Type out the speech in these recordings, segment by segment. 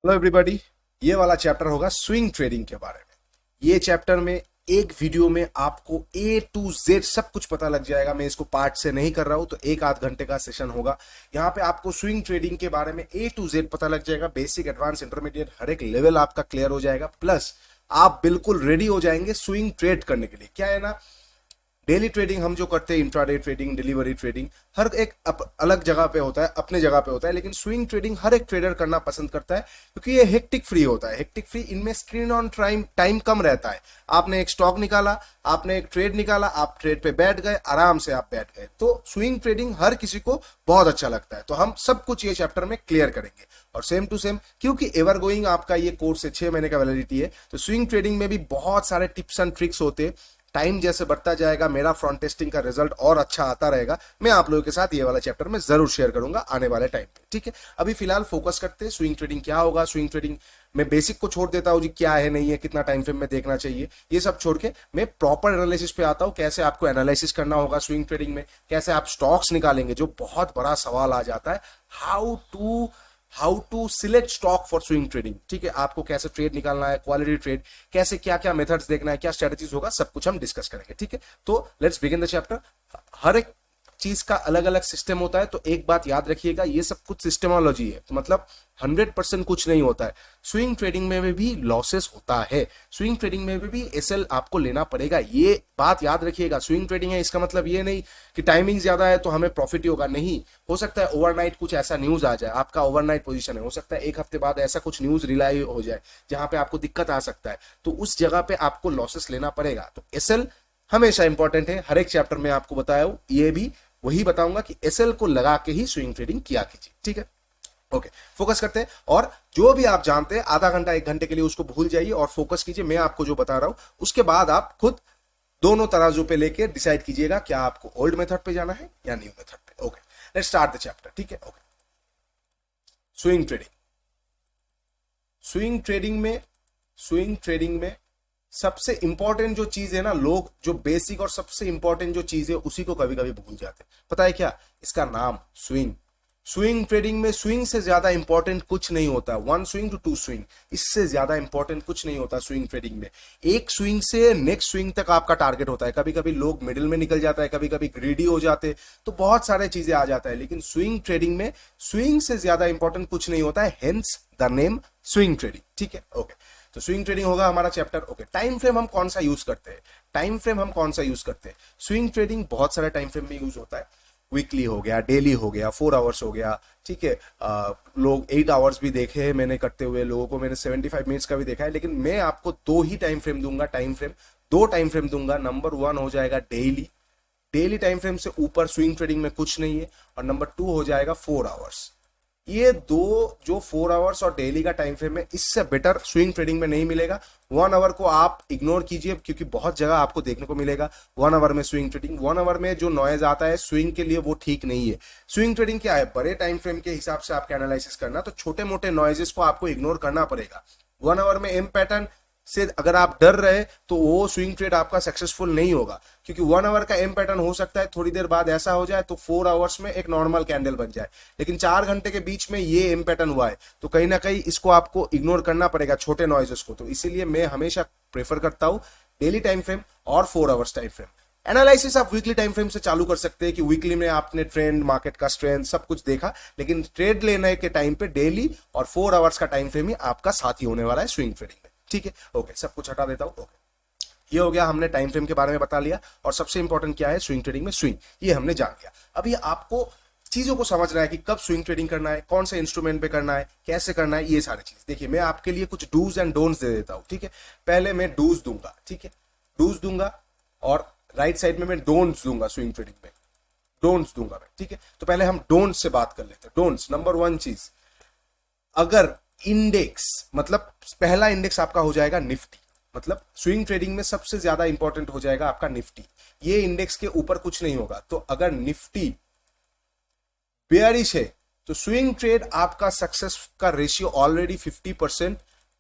Hello everybody. ये वाला chapter होगा स्विंग ट्रेडिंग के बारे में। ये चैप्टर में एक वीडियो में आपको ए टू जेड सब कुछ पता लग जाएगा। मैं इसको पार्ट से नहीं कर रहा हूं, तो एक आध घंटे का सेशन होगा। यहाँ पे आपको स्विंग ट्रेडिंग के बारे में ए टू जेड पता लग जाएगा। बेसिक, एडवांस, इंटरमीडिएट हर एक लेवल आपका क्लियर हो जाएगा। प्लस आप बिल्कुल रेडी हो जाएंगे स्विंग ट्रेड करने के लिए। क्या है ना, डेली ट्रेडिंग हम जो करते हैं, इंट्राडे ट्रेडिंग, डिलीवरी ट्रेडिंग, हर एक अलग जगह पे होता है, अपने जगह पे होता है। लेकिन स्विंग ट्रेडिंग हर एक ट्रेडर करना पसंद करता है, क्योंकि ये हेक्टिक फ्री होता है। हेक्टिक फ्री, इनमें स्क्रीन ऑन टाइम कम रहता है। आपने एक स्टॉक निकाला, आपने एक ट्रेड निकाला, आप ट्रेड पे बैठ गए, आराम से आप बैठ गए। तो स्विंग ट्रेडिंग हर किसी को बहुत अच्छा लगता है। तो हम सब कुछ ये चैप्टर में क्लियर करेंगे। और सेम टू सेम, क्योंकि एवर गोइंग आपका ये कोर्स है, 6 महीने का वैलिडिटी है, तो स्विंग ट्रेडिंग में भी बहुत सारे टिप्स एंड ट्रिक्स होते हैं। टाइम जैसे बढ़ता जाएगा, मेरा फ्रंट टेस्टिंग का रिजल्ट और अच्छा आता रहेगा। मैं आप लोगों के साथ ये वाला चैप्टर में जरूर शेयर करूंगा आने वाले टाइम पे। ठीक है, अभी फिलहाल फोकस करते हैं स्विंग ट्रेडिंग क्या होगा। स्विंग ट्रेडिंग में बेसिक को छोड़ देता हूं जी, क्या है नहीं है, कितना टाइम फ्रेम में देखना चाहिए, ये सब छोड़ के मैं प्रॉपर एनालिसिस पे आता हूं। कैसे आपको एनालिसिस करना होगा स्विंग ट्रेडिंग में, कैसे आप स्टॉक्स निकालेंगे, जो बहुत बड़ा सवाल आ जाता है। How to select stock for swing trading. ठीक है, आपको कैसे ट्रेड निकालना है, क्वालिटी ट्रेड, कैसे क्या क्या मेथड्स देखना है, क्या स्ट्रेटजीज होगा, सब कुछ हम डिस्कस करेंगे। ठीक है, तो लेट्स बिगिन द चैप्टर। हर एक चीज का अलग अलग सिस्टम होता है, तो एक बात याद रखिएगा, ये सब कुछ सिस्टमोलॉजी है। तो मतलब 100% कुछ नहीं होता है। स्विंग ट्रेडिंग में भी लॉसेस होता है, स्विंग ट्रेडिंग में भी एसएल आपको लेना पड़ेगा। ये बात याद रखिएगा। स्विंग ट्रेडिंग है, इसका मतलब ये नहीं कि टाइमिंग ज्यादा है तो हमें प्रॉफिट ही होगा। नहीं, हो सकता है ओवरनाइट कुछ ऐसा न्यूज आ जाए, आपका ओवरनाइट पोजीशन है, हो सकता है एक हफ्ते बाद ऐसा कुछ न्यूज रिलाई हो जाए जहां पे आपको दिक्कत आ सकता है, तो उस जगह पे आपको लॉसेस लेना पड़ेगा। तो एसएल हमेशा इंपॉर्टेंट है। हर एक चैप्टर में आपको बताया हूं, ये भी वही बताऊंगा कि एसएल को लगा के ही स्विंग ट्रेडिंग किया कीजिए। ठीक है, ओके, फोकस करते हैं। और जो भी आप जानते हैं आधा घंटा 1 घंटे के लिए उसको भूल जाइए और फोकस कीजिए। मैं आपको जो बता रहा हूं उसके बाद आप खुद दोनों तराजू पे लेके डिसाइड कीजिएगा क्या आपको ओल्ड मेथड पे जाना है या न्यू मेथड पे। Okay, let's start the chapter. ठीक है, okay, swing trading. Swing trading में सबसे इंपॉर्टेंट जो चीज है ना, लोग जो बेसिक और सबसे इंपॉर्टेंट जो चीज है उसी को कभी कभी भूल जाते हैं। पता है क्या, इसका नाम स्विंग। स्विंग ट्रेडिंग में स्विंग से ज्यादा इंपॉर्टेंट कुछ नहीं होता। 1 स्विंग टू 2 स्विंग, इससे ज्यादा इंपॉर्टेंट कुछ नहीं होता स्विंग ट्रेडिंग में। एक स्विंग से नेक्स्ट स्विंग तक आपका टारगेट होता है। कभी कभी लोग मिडिल में निकल जाता है, कभी कभी ग्रीडी हो जाते, तो बहुत सारे चीजें आ जाता है। लेकिन स्विंग ट्रेडिंग में स्विंग से ज्यादा इंपॉर्टेंट कुछ नहीं होता है, hence the name swing trading. ठीक है, ओके, तो स्विंग ट्रेडिंग होगा हमारा चैप्टर। ओके, टाइम फ्रेम हम कौन सा यूज करते हैं, स्विंग ट्रेडिंग बहुत सारे टाइम फ्रेम में यूज होता है। वीकली हो गया, डेली हो गया, 4 आवर्स हो गया। ठीक है, लोग 8 आवर्स भी देखे हैं मैंने करते हुए, लोगों को मैंने 75 मिनट्स का भी देखा है। लेकिन मैं आपको 2 ही टाइम फ्रेम दूंगा। दो टाइम फ्रेम दूंगा। नंबर 1 हो जाएगा डेली टाइम फ्रेम से ऊपर स्विंग ट्रेडिंग में कुछ नहीं है। और नंबर 2 हो जाएगा 4 आवर्स। ये दो जो 4 आवर्स और डेली का टाइम फ्रेम है, इससे बेटर स्विंग ट्रेडिंग में नहीं मिलेगा। 1 आवर को आप इग्नोर कीजिए, क्योंकि बहुत जगह आपको देखने को मिलेगा 1 आवर में स्विंग ट्रेडिंग। 1 आवर में जो नॉइज आता है स्विंग के लिए, वो ठीक नहीं है। स्विंग ट्रेडिंग क्या है, बड़े टाइम फ्रेम के हिसाब से आपका एनालिसिस करना, तो छोटे मोटे नॉइजेस को आपको इग्नोर करना पड़ेगा। 1 आवर में एम पैटर्न से अगर आप डर रहे तो वो स्विंग ट्रेड आपका सक्सेसफुल नहीं होगा, क्योंकि 1 आवर का एम पैटर्न हो सकता है थोड़ी देर बाद ऐसा हो जाए तो 4 आवर्स में एक नॉर्मल कैंडल बन जाए। लेकिन 4 घंटे के बीच में ये एम पैटर्न हुआ है, तो कहीं ना कहीं इसको आपको इग्नोर करना पड़ेगा, छोटे नॉइजेस को। तो इसीलिए मैं हमेशा प्रेफर करता हूं डेली टाइम फ्रेम और 4 आवर्स टाइम फ्रेम। एनालिसिस आप वीकली टाइम फ्रेम से चालू कर सकते हैं कि वीकली में आपने ट्रेंड, मार्केट का स्ट्रेंथ सब कुछ देखा, लेकिन ट्रेड लेने के टाइम पे डेली और 4 आवर्स का टाइम फ्रेम ही आपका साथी होने वाला है स्विंग ट्रेडिंग में। ठीक है, ओके, सब कुछ हटा देता हूं। ओके, ये हो गया, हमने टाइम फ्रेम के बारे में बता लिया और सबसे इंपॉर्टेंट क्या है स्विंग ट्रेडिंग में स्विंग, ये हमने जान लिया। अभी आपको चीजों को समझना है कि कब स्विंग ट्रेडिंग करना है, कौन से इंस्ट्रूमेंट पे करना है, कैसे करना है, ये सारी चीज देखिए। मैं आपके लिए कुछ डूज एंड डोंट्स दे देता हूं। ठीक है, पहले मैं डूज दूंगा। ठीक है, डूज दूंगा और राइट साइड में मैं डोंट्स दूंगा। स्विंग ट्रेडिंग में डोंट्स दूंगा मैं। ठीक है, तो पहले हम डोंट्स से बात कर लेते हैं। डोंट्स, नंबर 1 चीज, अगर इंडेक्स, मतलब पहला इंडेक्स आपका हो जाएगा निफ्टी, मतलब स्विंग ट्रेडिंग में सबसे ज्यादा इंपॉर्टेंट हो जाएगा आपका निफ्टी। ये इंडेक्स के ऊपर कुछ नहीं होगा। तो अगर निफ्टी बेयरिश है तो स्विंग ट्रेड आपका सक्सेस का रेशियो ऑलरेडी 50%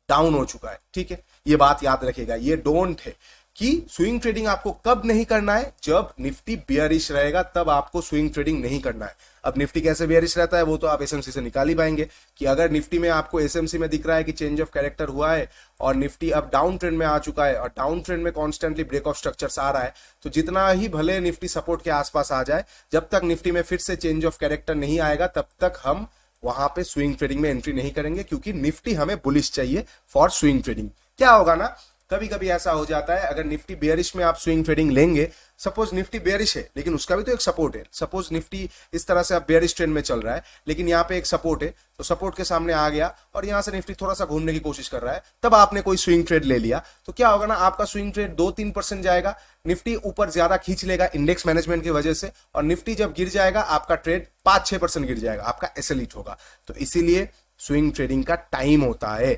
डाउन हो चुका है। ठीक है, ये बात याद रखेगा, ये डोंट है। कि स्विंग ट्रेडिंग आपको कब नहीं करना है, जब निफ्टी बियरिश रहेगा तब आपको स्विंग ट्रेडिंग नहीं करना है। अब निफ्टी कैसे बियरिश रहता है वो तो आप एसएमसी से निकाल ही पाएंगे कि अगर निफ्टी में आपको एसएमसी में दिख रहा है कि चेंज ऑफ कैरेक्टर हुआ है और निफ्टी अब डाउन ट्रेंड में आ चुका है और डाउन ट्रेंड में कॉन्स्टेंटली ब्रेक ऑफ स्ट्रक्चर्स आ रहा है, तो जितना ही भले निफ्टी सपोर्ट के आसपास आ जाए, जब तक निफ्टी में फिर से चेंज ऑफ कैरेक्टर नहीं आएगा तब तक हम वहां पे स्विंग ट्रेडिंग में एंट्री नहीं करेंगे, क्योंकि निफ्टी हमें बुलिश चाहिए फॉर स्विंग ट्रेडिंग। क्या होगा ना, कभी कभी ऐसा हो जाता है अगर निफ्टी बेयरिश में आप स्विंग ट्रेडिंग लेंगे, सपोज निफ्टी बेयरिश है लेकिन उसका भी तो एक सपोर्ट है, सपोज निफ्टी इस तरह से अब बेयरिश ट्रेंड में चल रहा है लेकिन यहाँ पे एक सपोर्ट है, तो सपोर्ट के सामने आ गया और यहाँ से निफ्टी थोड़ा सा घूमने की कोशिश कर रहा है, तब आपने कोई स्विंग ट्रेड ले लिया, तो क्या होगा ना, आपका स्विंग ट्रेड 2-3% जाएगा, निफ्टी ऊपर ज्यादा खींच लेगा इंडेक्स मैनेजमेंट की वजह से, और निफ्टी जब गिर जाएगा आपका ट्रेड 5-6% गिर जाएगा, आपका एसएल हिट होगा। तो इसीलिए स्विंग ट्रेडिंग का टाइम होता है।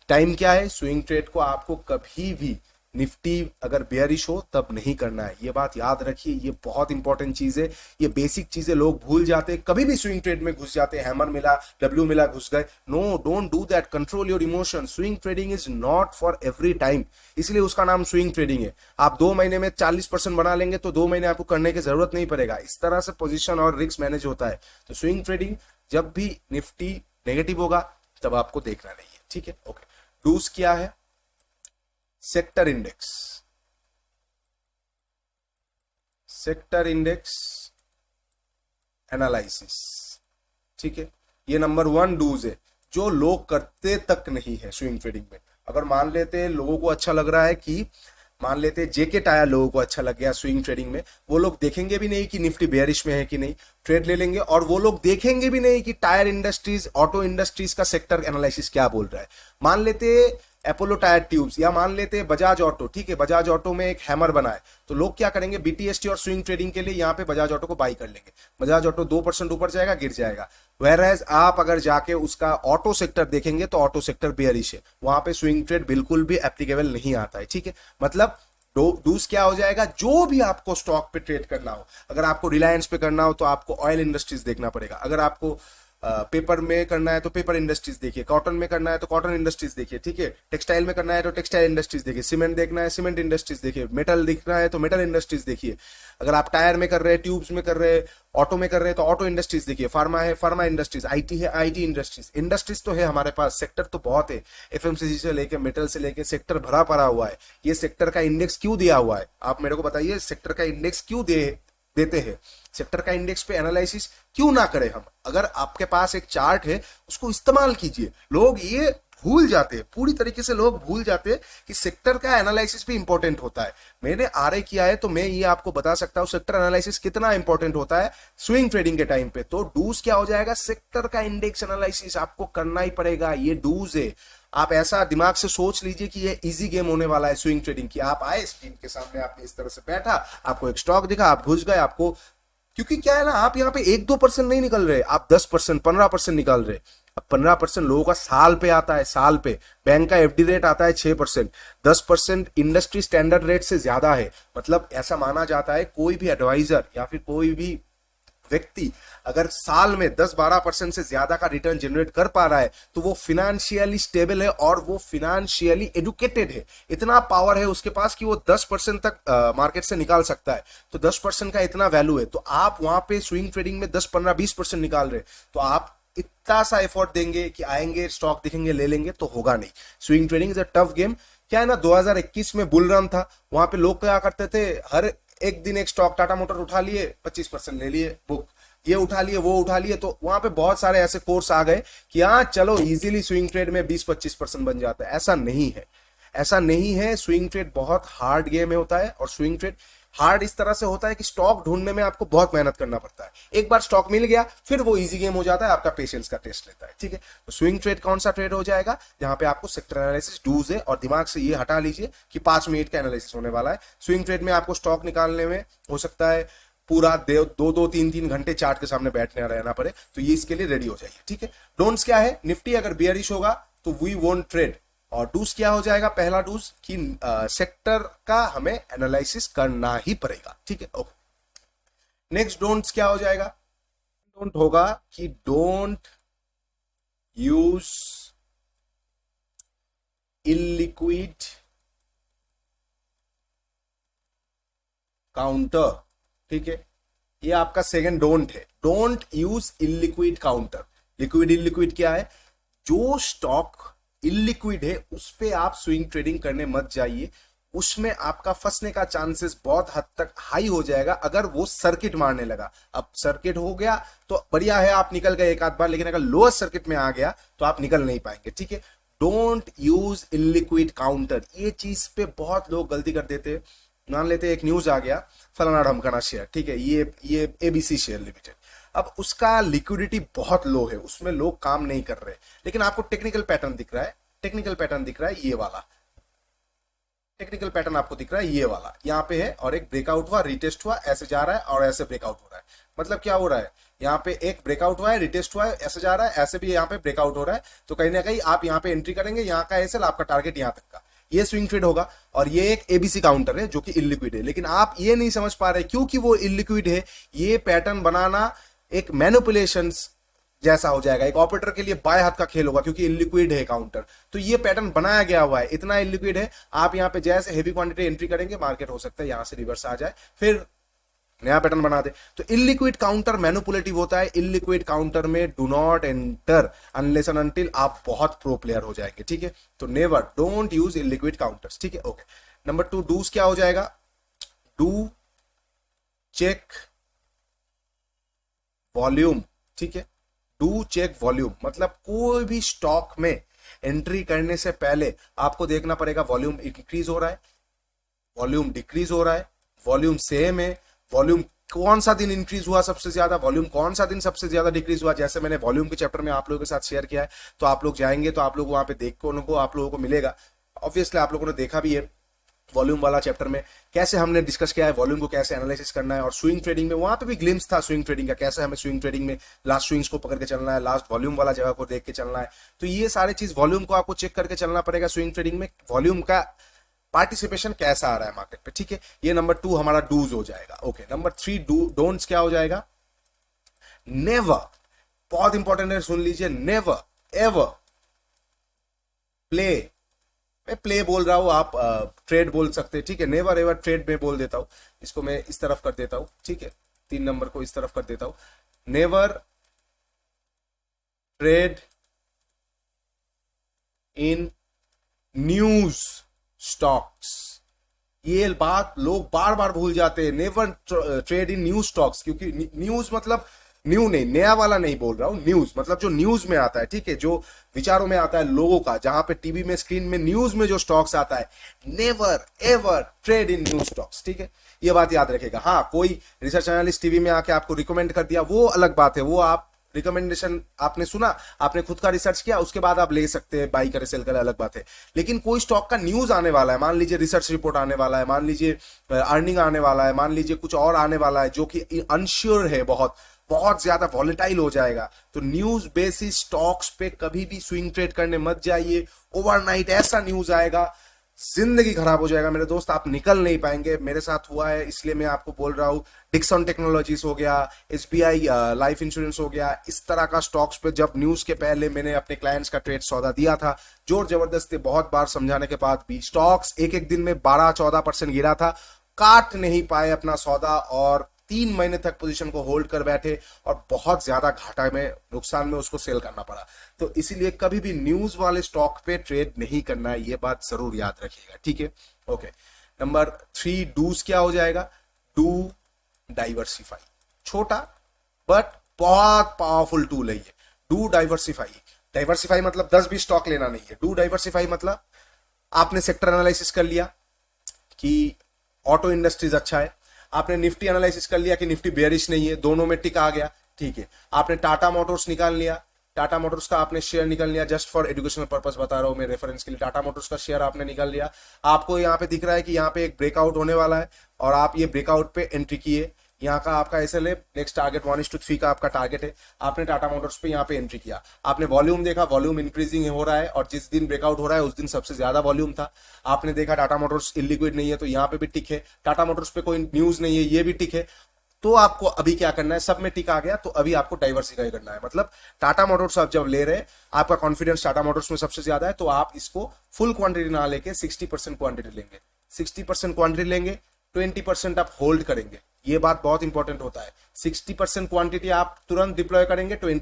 टाइम क्या है, स्विंग ट्रेड को आपको कभी भी निफ्टी अगर बेयरिश हो तब नहीं करना है, ये बात याद रखिए, ये बहुत इंपॉर्टेंट चीज है, ये बेसिक चीजें लोग भूल जाते हैं, कभी भी स्विंग ट्रेड में घुस जाते हैं, हैमर मिला, डब्ल्यू मिला, घुस गए। No, don't do that, control your emotion. Swing trading is not for every time, इसलिए उसका नाम स्विंग ट्रेडिंग है। आप 2 महीने में 40% बना लेंगे तो 2 महीने आपको करने की जरूरत नहीं पड़ेगा, इस तरह से पोजिशन और रिस्क मैनेज होता है। तो स्विंग ट्रेडिंग जब भी निफ्टी नेगेटिव होगा तब आपको देखना नहीं है, ठीक है, ओके। डूज क्या है, sector index, sector index analysis, ठीक है, ये नंबर 1 डूज है जो लोग करते तक नहीं है स्विंग ट्रेडिंग में। अगर मान लेते हैं लोगों को अच्छा लग रहा है कि मान लेते हैं जेके टायर लोगों को अच्छा लग गया स्विंग ट्रेडिंग में, वो लोग देखेंगे भी नहीं कि निफ्टी बेयरिश में है कि नहीं, ट्रेड ले लेंगे, और वो लोग देखेंगे भी नहीं कि टायर इंडस्ट्रीज, ऑटो इंडस्ट्रीज का सेक्टर एनालिसिस क्या बोल रहा है। मान लेते अपोलो टायर ट्यूब्स या मान लेते बजाज ऑटो, ठीक है, बजाज ऑटो में एक हैमर बना है, तो लोग क्या करेंगे, बीटीएसटी और स्विंग ट्रेडिंग के लिए यहाँ पे बजाज ऑटो को बाई कर लेंगे, बजाज ऑटो 2% ऊपर जाएगा, गिर जाएगा। वेयरएज आप अगर जाके उसका ऑटो सेक्टर देखेंगे तो ऑटो सेक्टर बेयरिश है, वहां पे स्विंग ट्रेड बिल्कुल भी एप्लीकेबल नहीं आता है, ठीक है। मतलब डूज क्या हो जाएगा, जो भी आपको स्टॉक पे ट्रेड करना हो, अगर आपको रिलायंस पे करना हो तो आपको ऑयल इंडस्ट्रीज देखना पड़ेगा, अगर आपको पेपर में करना है तो पेपर इंडस्ट्रीज देखिए, कॉटन में करना है तो कॉटन इंडस्ट्रीज देखिए, ठीक है, टेक्सटाइल में करना है तो टेक्सटाइल इंडस्ट्रीज देखिए, सीमेंट देखना है सीमेंट इंडस्ट्रीज देखिए, मेटल देखना है तो मेटल इंडस्ट्रीज देखिए, अगर आप टायर में कर रहे हैं, ट्यूब्स में कर रहे हैं, ऑटो में कर रहे हैं तो ऑटो इंडस्ट्रीज देखिए, फार्मा है फार्मा इंडस्ट्रीज, आईटी है आईटी इंडस्ट्रीज। इंडस्ट्रीज तो है हमारे पास, सेक्टर तो बहुत है, एफएमसीजी से लेके मेटल से लेके सेक्टर भरा पड़ा हुआ है। ये सेक्टर का इंडेक्स क्यों दिया हुआ है, आप मेरे को बताइए, सेक्टर का इंडेक्स क्यों देते हैं, सेक्टर का इंडेक्स पे एनालिसिस क्यों ना करें हम। अगर आपके पास एक चार्ट है उसको इस्तेमाल कीजिए। लोग ये भूल जाते हैं, पूरी तरीके से लोग भूल जाते हैं कि सेक्टर का एनालिसिस भी इंपॉर्टेंट होता है। मैंने आरए किया है तो मैं ये आपको बता सकता हूं सेक्टर एनालिसिस कितना इंपॉर्टेंट होता है स्विंग ट्रेडिंग के टाइम पे। तो डूज क्या हो जाएगा, सेक्टर का इंडेक्स एनालिसिस आपको करना ही पड़ेगा, ये डूज है। आप ऐसा दिमाग से सोच लीजिए कि ये इजी गेम होने वाला है स्विंग ट्रेडिंग की। आप आए स्क्रीन के सामने, आपने इस तरह से बैठा, आपको एक स्टॉक दिखा, आप घुस गए, आपको, क्योंकि क्या है ना, आप यहाँ पे 1-2% नहीं निकल रहे, आप 10% 15% निकाल रहे। अब 15% लोगों का साल पे आता है, साल पे बैंक का एफडी रेट आता है 6%, 10% इंडस्ट्री स्टैंडर्ड रेट से ज्यादा है। मतलब ऐसा माना जाता है कोई भी एडवाइजर या फिर कोई भी व्यक्ति अगर साल में 10-12% से ज्यादा का रिटर्न जनरेट कर पा रहा है तो वो फिनेंशियली स्टेबल है और वो फिनेंशियली एडुकेटेड है। इतना पावर है उसके पास कि वो 10% तक मार्केट से निकाल सकता है। तो 10% का इतना वैल्यू है, तो आप वहां पे स्विंग ट्रेडिंग में 10-15-20% निकाल रहे, तो आप इतना सा एफर्ट देंगे कि आएंगे स्टॉक दिखेंगे ले लेंगे, तो होगा नहीं। Swing trading is a tough game. क्या है ना, 2021 में बुल रन था, वहां पे लोग क्या करते थे, हर एक दिन एक स्टॉक, टाटा मोटर उठा लिए 25% ले लिए बुक, ये उठा लिए वो उठा लिए, तो वहां पे बहुत सारे ऐसे कोर्स आ गए कि हाँ चलो इजीली स्विंग ट्रेड में 20-25% बन जाता है। ऐसा नहीं है, ऐसा नहीं है। स्विंग ट्रेड बहुत हार्ड गेम होता है, और स्विंग ट्रेड हार्ड इस तरह से होता है कि स्टॉक ढूंढने में आपको बहुत मेहनत करना पड़ता है। एक बार स्टॉक मिल गया फिर वो इजी गेम हो जाता है, आपका पेशेंस का टेस्ट लेता है, ठीक है। तो स्विंग ट्रेड कौन सा ट्रेड हो जाएगा, जहां पे आपको सेक्टर एनालिसिस डूज है, और दिमाग से ये हटा लीजिए कि 5 मिनट का एनालिसिस होने वाला है। स्विंग ट्रेड में आपको स्टॉक निकालने में हो सकता है पूरा 2-3 घंटे चार्ट के सामने बैठने रहना पड़े, तो ये इसके लिए रेडी हो जाइए, ठीक है। डोंट्स क्या है, निफ्टी अगर बियरिश होगा तो वी वोंट ट्रेड, और डूज क्या हो जाएगा, पहला डूज कि सेक्टर का हमें एनालिसिस करना ही पड़ेगा, ठीक है, ओके। नेक्स्ट डोंट्स क्या हो जाएगा, डोंट होगा कि डोंट यूज इलिक्विड काउंटर, ठीक है। ये आपका सेकंड डोंट है, don't use illiquid counter. Liquid illiquid क्या है? जो स्टॉक इलिक्विड है उस पे आप स्विंग ट्रेडिंग करने मत जाइए, उसमें आपका फंसने का चांसेस बहुत हद तक हाई हो जाएगा अगर वो सर्किट मारने लगा। अब सर्किट हो गया तो बढ़िया है, आप निकल गए एक आध बार, लेकिन अगर लोअर सर्किट में आ गया तो आप निकल नहीं पाएंगे, ठीक है। डोंट यूज इलिक्विड काउंटर, ये चीज पे बहुत लोग गलती कर देते हैं। मान लेते एक न्यूज आ गया फलाना ढमकाना शेयर, ठीक है, ये एबीसी शेयर लिमिटेड, अब उसका लिक्विडिटी बहुत लो है, उसमें लोग काम नहीं कर रहे, लेकिन आपको टेक्निकल पैटर्न दिख रहा है, टेक्निकल पैटर्न दिख रहा है ये वाला, टेक्निकल पैटर्न आपको दिख रहा है ये वाला, यहाँ पे है, और एक ब्रेकआउट हुआ, रिटेस्ट हुआ, ऐसे जा रहा है और ऐसे ब्रेकआउट हो रहा है। मतलब क्या हो रहा है, यहाँ पे एक ब्रेकआउट हुआ है, रिटेस्ट हुआ है, ऐसे जा रहा है, ऐसे भी यहाँ पे ब्रेकआउट हो रहा है, तो कहीं ना कहीं आप यहाँ पे एंट्री करेंगे, यहाँ का एसएल आपका टारगेट यहाँ तक का, ये स्विंग ट्रेड होगा। और ये एक एबीसी काउंटर है जो कि इलिक्विड है, लेकिन आप ये नहीं समझ पा रहे क्योंकि वो इलिक्विड है, ये पैटर्न बनाना एक मैनिपुलेशन जैसा हो जाएगा, एक ऑपरेटर के लिए बाएं हाथ का खेल होगा क्योंकि इलिक्विड है काउंटर। तो ये पैटर्न बनाया गया हुआ है, इतना इलिक्विड है, आप यहाँ पे जैसे हेवी क्वांटिटी एंट्री करेंगे मार्केट हो सकता है यहाँ से रिवर्स आ जाए, फिर नया पैटर्न बना दे। तो इलिक्विड काउंटर मैनिपुलेटिव होता है, इलिक्विड काउंटर में do not enter unless and until आप बहुत प्रो प्लेयर हो जाएंगे, ठीक है। तो never, don't use illiquid counters, ठीक है, ओके। नंबर 2 डूज क्या हो जाएगा? डू चेक वॉल्यूम, ठीक है, डू चेक वॉल्यूम, मतलब कोई भी स्टॉक में एंट्री करने से पहले आपको देखना पड़ेगा वॉल्यूम इंक्रीज हो रहा है, वॉल्यूम डिक्रीज हो रहा है, वॉल्यूम सेम है, वॉल्यूम कौन सा दिन इंक्रीज हुआ सबसे ज्यादा, वॉल्यूम कौन सा दिन सबसे ज्यादा डिक्रीज हुआ। जैसे मैंने वॉल्यूम के चैप्टर में आप लोगों के साथ शेयर किया है, तो आप लोग जाएंगे तो आप लोग वहां पे देखने को आप लोगों को मिलेगा, ऑब्वियसली आप लोगों ने देखा भी है वॉल्यूम वाला चैप्टर में कैसे हमने डिस्कस किया है वॉल्यूम को कैसे एनालिसिस करना है, और स्विंग ट्रेडिंग में वहां पे भी ग्लिम्स था स्विंग ट्रेडिंग का, कैसे हमें स्विंग ट्रेडिंग में लास्ट स्विंग्स को पकड़ के चलना है, लास्ट वॉल्यूम वाला जगह को देख के चलना है। तो ये सारी चीज वॉल्यूम को आपको चेक करके चलना पड़ेगा स्विंग ट्रेडिंग में, वॉल्यूम का पार्टिसिपेशन कैसा आ रहा है मार्केट पे, ठीक है। ये नंबर 2 हमारा डूज हो जाएगा, ओके। नंबर 3 डोंट्स क्या हो जाएगा? नेवर, बहुत इंपॉर्टेंट है, सुन लीजिए, नेवर एवर प्ले, मैं प्ले बोल रहा हूं, आप ट्रेड बोल सकते हैं, ठीक है। नेवर एवर ट्रेड में बोल देता हूं, इसको मैं इस तरफ कर देता हूं, ठीक है, 3 नंबर को इस तरफ कर देता हूं। Never trade in news stocks, ये बात लोग बार बार भूल जाते हैं, never trade in news stocks, क्योंकि न्यूज मतलब न्यू नहीं, नया वाला नहीं बोल रहा हूं, न्यूज मतलब जो न्यूज में आता है, ठीक है, जो विचारों में आता है लोगों का, जहां पे टीवी में स्क्रीन में न्यूज में जो स्टॉक्स आता है, never ever trade in news stocks, ठीक है, ये बात याद रखेगा। हाँ, कोई रिसर्च एनालिस्ट टीवी में आके आपको रिकमेंड कर दिया, वो अलग बात है, वो आप रिकमेंडेशन आपने सुना, आपने खुद का रिसर्च किया, उसके बाद आप ले सकते हैं, बाई करे सेल करे अलग बात है। लेकिन कोई स्टॉक का न्यूज आने वाला है, मान लीजिए रिसर्च रिपोर्ट आने वाला है, मान लीजिए अर्निंग आने वाला है, मान लीजिए कुछ और आने वाला है जो कि अनश्योर है, बहुत बहुत ज्यादा वॉलेटाइल हो जाएगा, तो न्यूज बेसिस स्टॉक्स पे कभी भी स्विंग ट्रेड करने मत जाइए। ओवरनाइट ऐसा न्यूज आएगा, जिंदगी खराब हो जाएगा मेरे दोस्त, आप निकल नहीं पाएंगे। मेरे साथ हुआ है, इसलिए मैं आपको बोल रहा हूं। डिक्सन टेक्नोलॉजीज हो गया, एसबीआई लाइफ इंश्योरेंस हो गया, इस तरह का स्टॉक्स पे जब न्यूज के पहले मैंने अपने क्लाइंट्स का ट्रेड सौदा दिया था, जोर जबरदस्ती बहुत बार समझाने के बाद भी स्टॉक्स एक एक दिन में 12-14% गिरा था, काट नहीं पाए अपना सौदा और 3 महीने तक पोजीशन को होल्ड कर बैठे और बहुत ज्यादा घाटा में, नुकसान में उसको सेल करना पड़ा। तो इसीलिए कभी भी न्यूज वाले स्टॉक पे ट्रेड नहीं करना है, ये बात जरूर याद रखिएगा, ठीक है, ओके। नंबर 3 डूज क्या हो जाएगा? डू डाइवर्सिफाई, छोटा बट बहुत पावरफुल टूल है ये, डू डाइवर्सिफाई। डाइवर्सिफाई मतलब 10-20 स्टॉक लेना नहीं है, डू डाइवर्सिफाई मतलब आपने सेक्टर एनालिसिस कर लिया कि ऑटो इंडस्ट्रीज अच्छा है, आपने निफ्टी एनालिसिस कर लिया कि निफ्टी बेयरिश नहीं है, दोनों में टिक आ गया, ठीक है, आपने टाटा मोटर्स निकाल लिया, टाटा मोटर्स का आपने शेयर निकाल लिया, जस्ट फॉर एजुकेशनल पर्पस बता रहा हूं मैं रेफरेंस के लिए, टाटा मोटर्स का शेयर आपने निकाल लिया, आपको यहाँ पे दिख रहा है कि यहाँ पे एक ब्रेकआउट होने वाला है और आप ये ब्रेकआउट पे एंट्री किए, यहाँ का आपका एसएल है, नेक्स्ट टारगेट 1:3 का आपका टारगेट है, आपने टाटा मोटर्स पे यहाँ पे एंट्री किया, आपने वॉल्यूम देखा, वॉल्यूम इंक्रीजिंग हो रहा है और जिस दिन ब्रेकआउट हो रहा है उस दिन सबसे ज्यादा वॉल्यूम था, आपने देखा टाटा मोटर्स इलिक्विड नहीं है तो यहाँ पे भी टिक है, टाटा मोटर्स पे कोई न्यूज नहीं है, ये भी टिक है, तो आपको अभी क्या करना है, सब में टिक आ गया तो अभी आपको डाइवर्सिफाई करना है। मतलब टाटा मोटर्स आप जब ले रहे, आपका कॉन्फिडेंस टाटा मोटर्स में सबसे ज्यादा है, तो आप इसको फुल क्वांटिटी ना लेके 60% क्वांटिटी लेंगे, 60% क्वांटिटी लेंगे, 20% आप होल्ड करेंगे। ये बात बहुत इंपॉर्टेंट होता है। 60% क्वांटिटी आप तुरंत डिप्लॉय करेंगे, 20